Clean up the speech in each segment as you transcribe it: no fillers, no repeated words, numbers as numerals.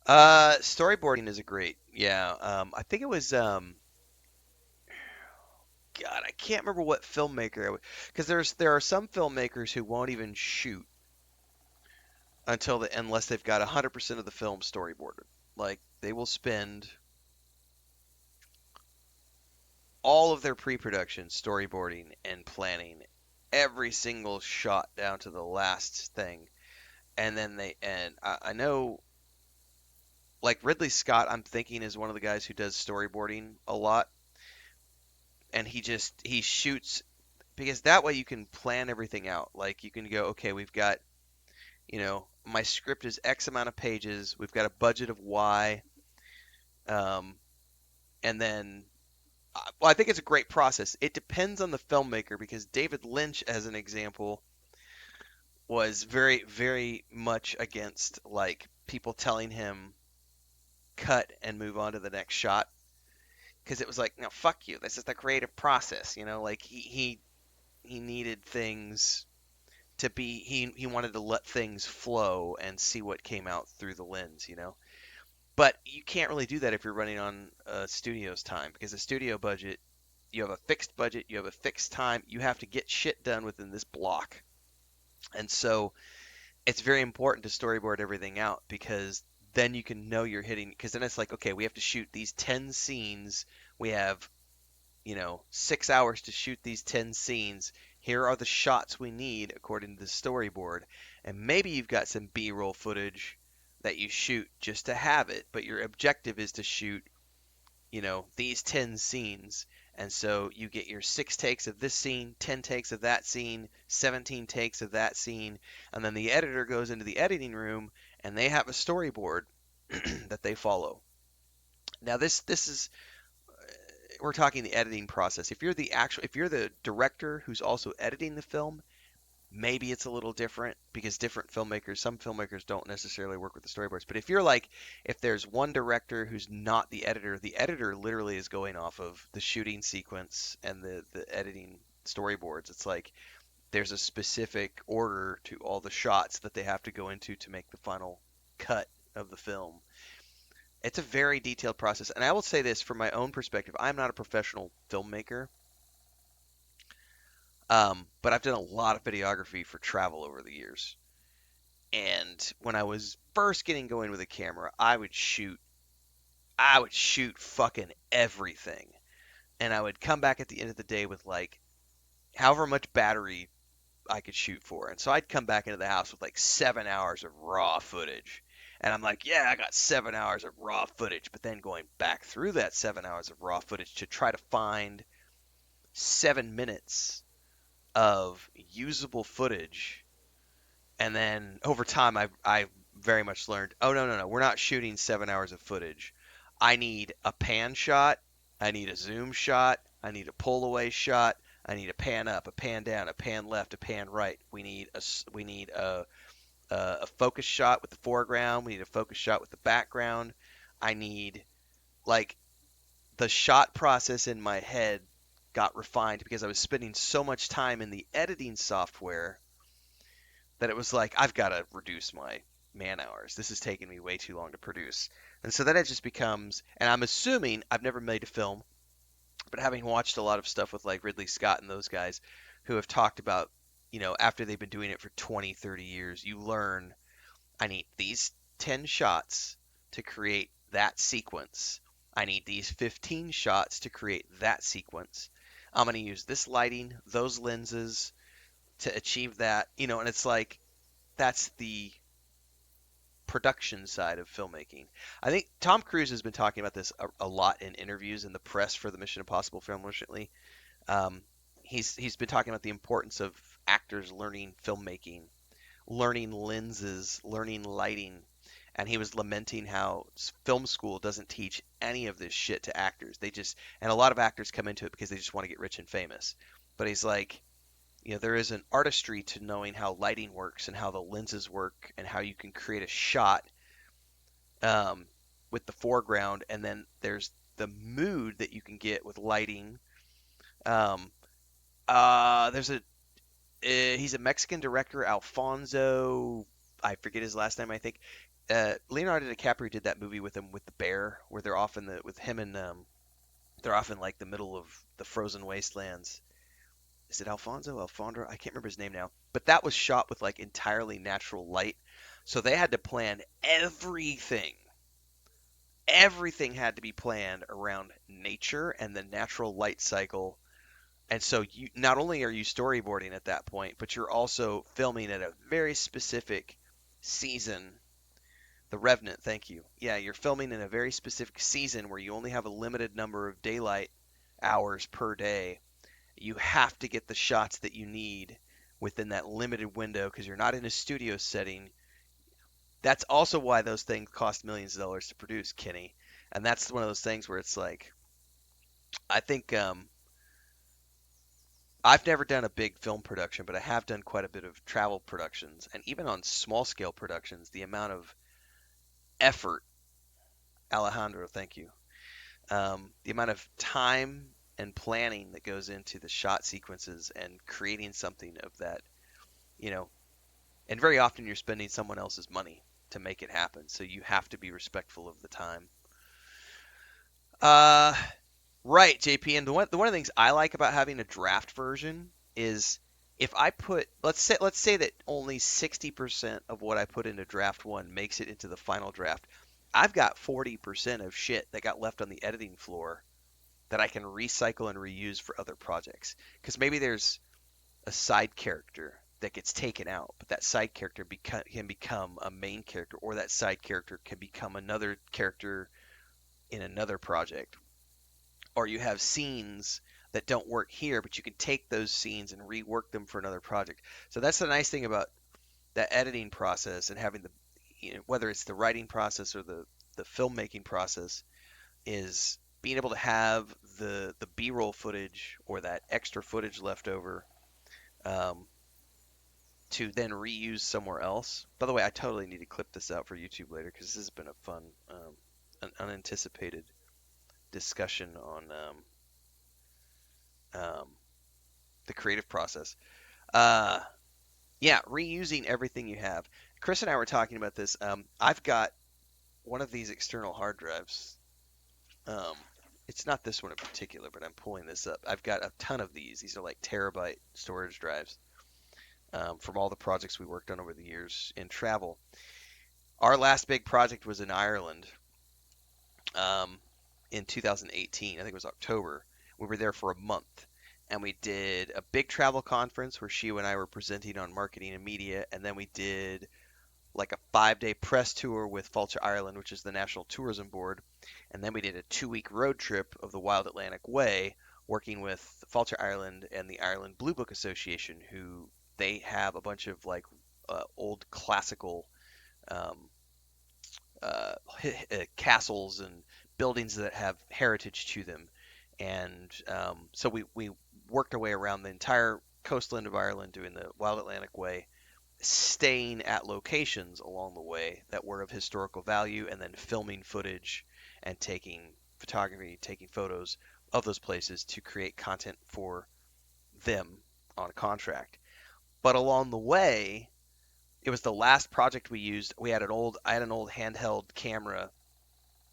Storyboarding is a great, yeah. I think it was, God, I can't remember what filmmaker, because there are some filmmakers who won't even shoot unless they've got 100% of the film storyboarded. Like they will spend all of their pre-production storyboarding and planning every single shot down to the last thing, and then I know like Ridley Scott, I'm thinking is one of the guys who does storyboarding a lot, and he shoots because that way you can plan everything out. Like you can go, okay, we've got, my script is X amount of pages, we've got a budget of Y, um, and then, well, I think it's a great process. It depends on the filmmaker because David Lynch, as an example, was very, very much against like people telling him cut and move on to the next shot because it was like, no, fuck you. This is the creative process, like he needed things to be he wanted to let things flow and see what came out through the lens. But you can't really do that if you're running on a studio's time because a studio budget, you have a fixed budget, you have a fixed time, you have to get shit done within this block. And so it's very important to storyboard everything out because then you can know you're hitting because then it's like, okay, we have to shoot these 10 scenes. We have 6 hours to shoot these 10 scenes. Here are the shots we need according to the storyboard. And maybe you've got some B roll footage that you shoot just to have it, but your objective is to shoot, these 10 scenes. And so you get your 6 takes of this scene, 10 takes of that scene, 17 takes of that scene. And then the editor goes into the editing room and they have a storyboard that they follow. Now, this is we're talking the editing process. If you're the director who's also editing the film, maybe it's a little different because some filmmakers don't necessarily work with the storyboards. But if there's one director who's not the editor literally is going off of the shooting sequence and the editing storyboards. It's like there's a specific order to all the shots that they have to go into to make the final cut of the film. It's a very detailed process. And I will say this from my own perspective, I'm not a professional filmmaker, but I've done a lot of videography for travel over the years. And when I was first getting going with a camera, I would shoot fucking everything. And I would come back at the end of the day with like however much battery I could shoot for. And so I'd come back into the house with like 7 hours of raw footage. And I'm like, yeah, I got 7 hours of raw footage. But then going back through that 7 hours of raw footage to try to find 7 minutes of usable footage. And then over time, I very much learned, oh, no, no, no, we're not shooting 7 hours of footage. I need a pan shot. I need a zoom shot. I need a pull away shot. I need a pan up, a pan down, a pan left, a pan right. We need a focus shot with the foreground. We need a focus shot with the background. I need like the shot process in my head got refined because I was spending so much time in the editing software that it was like I've got to reduce my man hours. This is taking me way too long to produce. And so then it just becomes, and I'm assuming I've never made a film, but having watched a lot of stuff with like Ridley Scott and those guys who have talked about, after they've been doing it for 20, 30 years, you learn I need these 10 shots to create that sequence. I need these 15 shots to create that sequence. I'm going to use this lighting, those lenses to achieve that, and it's like that's the production side of filmmaking. I think Tom Cruise has been talking about this a lot in interviews in the press for the Mission Impossible film recently. Um, he's been talking about the importance of actors learning filmmaking, learning lenses, learning lighting, and he was lamenting how film school doesn't teach any of this shit to actors. And a lot of actors come into it because they just want to get rich and famous. But he's like, there is an artistry to knowing how lighting works and how the lenses work and how you can create a shot um, with the foreground, and then there's the mood that you can get with lighting. Um, there's he's a Mexican director, Alfonso. I forget his last name. I think Leonardo DiCaprio did that movie with him with the bear, where they're off in the with him and they're off in like the middle of the frozen wastelands. Is it Alfonso? Alfondra? I can't remember his name now. But that was shot with like entirely natural light. So they had to plan everything. Everything had to be planned around nature and the natural light cycle. And so you not only are you storyboarding at that point, but you're also filming at a very specific season. The Revenant, thank you. Yeah, you're filming in a very specific season where you only have a limited number of daylight hours per day. You have to get the shots that you need within that limited window because you're not in a studio setting. That's also why those things cost millions of dollars to produce, Kenny. And that's one of those things where it's like, I think I've never done a big film production, but I have done quite a bit of travel productions. And even on small scale productions, the amount of effort, Alejandro, thank you, the amount of time and planning that goes into the shot sequences and creating something of that, you know, and very often you're spending someone else's money to make it happen. So you have to be respectful of the time. Uh, right, JP. And the one of the things I like about having a draft version is if I put let's say that only 60% of what I put into draft one makes it into the final draft. I've got 40% of shit that got left on the editing floor that I can recycle and reuse for other projects. Because maybe there's a side character that gets taken out, but that side character can become a main character, or that side character can become another character in another project. Or you have scenes that don't work here, but you can take those scenes and rework them for another project. So that's the nice thing about that editing process and having the, whether it's the writing process or the filmmaking process, is being able to have the B-roll footage or that extra footage left over, um, to then reuse somewhere else. By the way, I totally need to clip this out for YouTube later because this has been a fun, an unanticipated discussion on um, the creative process. Uh, yeah, reusing everything you have. Chris and I were talking about this. I've got one of these external hard drives. Um, it's not this one in particular, but I'm pulling this up. I've got a ton of these. These are like terabyte storage drives, from all the projects we worked on over the years in travel. Our last big project was in Ireland, um, in 2018. I think it was October. We were there for a month, and we did a big travel conference where Shio and I were presenting on marketing and media, and then we did like a 5-day press tour with Fáilte Ireland, which is the National Tourism Board, and then we did a 2-week road trip of the Wild Atlantic Way, working with Fáilte Ireland and the Ireland Blue Book Association, who they have a bunch of like old classical, um, uh, castles and buildings that have heritage to them. And so we worked our way around the entire coastline of Ireland doing the Wild Atlantic Way, staying at locations along the way that were of historical value, and then filming footage and taking photography, taking photos of those places to create content for them on a contract. But along the way, it was the last project we used. I had an old handheld camera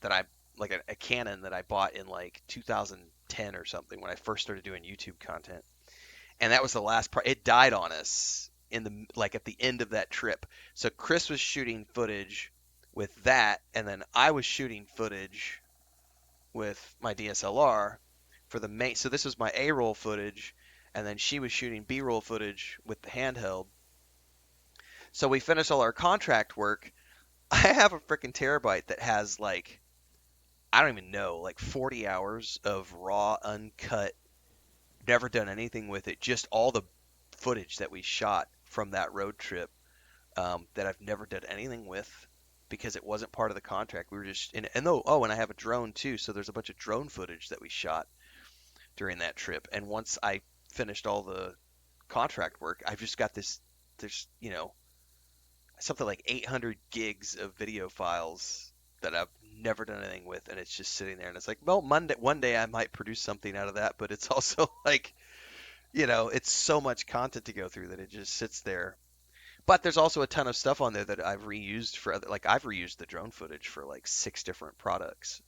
that I like a Canon that I bought in like 2010 or something when I first started doing YouTube content. And that was the last part. It died on us in the like at the end of that trip. So Chris was shooting footage with that, and then I was shooting footage with my DSLR for the main. So this was my A-roll footage, and then she was shooting B-roll footage with the handheld. So we finished all our contract work. I have a freaking terabyte that has like, I don't even know, like 40 hours of raw, uncut, never done anything with it. Just all the footage that we shot from that road trip, that I've never done anything with because it wasn't part of the contract. We were just and though oh, and I have a drone too, so there's a bunch of drone footage that we shot during that trip. And once I finished all the contract work, I've just got this. There's something like 800 gigs of video files that I've never done anything with, and it's just sitting there. And it's like, well, one day I might produce something out of that, but it's also like, it's so much content to go through that it just sits there. But there's also a ton of stuff on there that I've reused for other, like I've reused the drone footage for like 6 different products.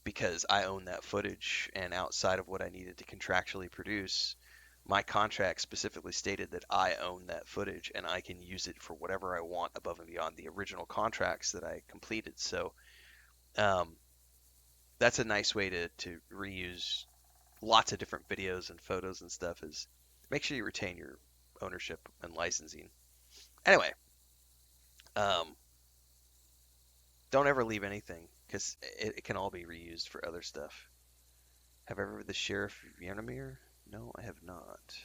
Because I own that footage, and outside of what I needed to contractually produce, my contract specifically stated that I own that footage and I can use it for whatever I want above and beyond the original contracts that I completed. So um, that's a nice way to reuse lots of different videos and photos and stuff. Is make sure you retain your ownership and licensing. Anyway, um, don't ever leave anything because it can all be reused for other stuff. Have I ever read The Sheriff of Yarnamere? No, I have not.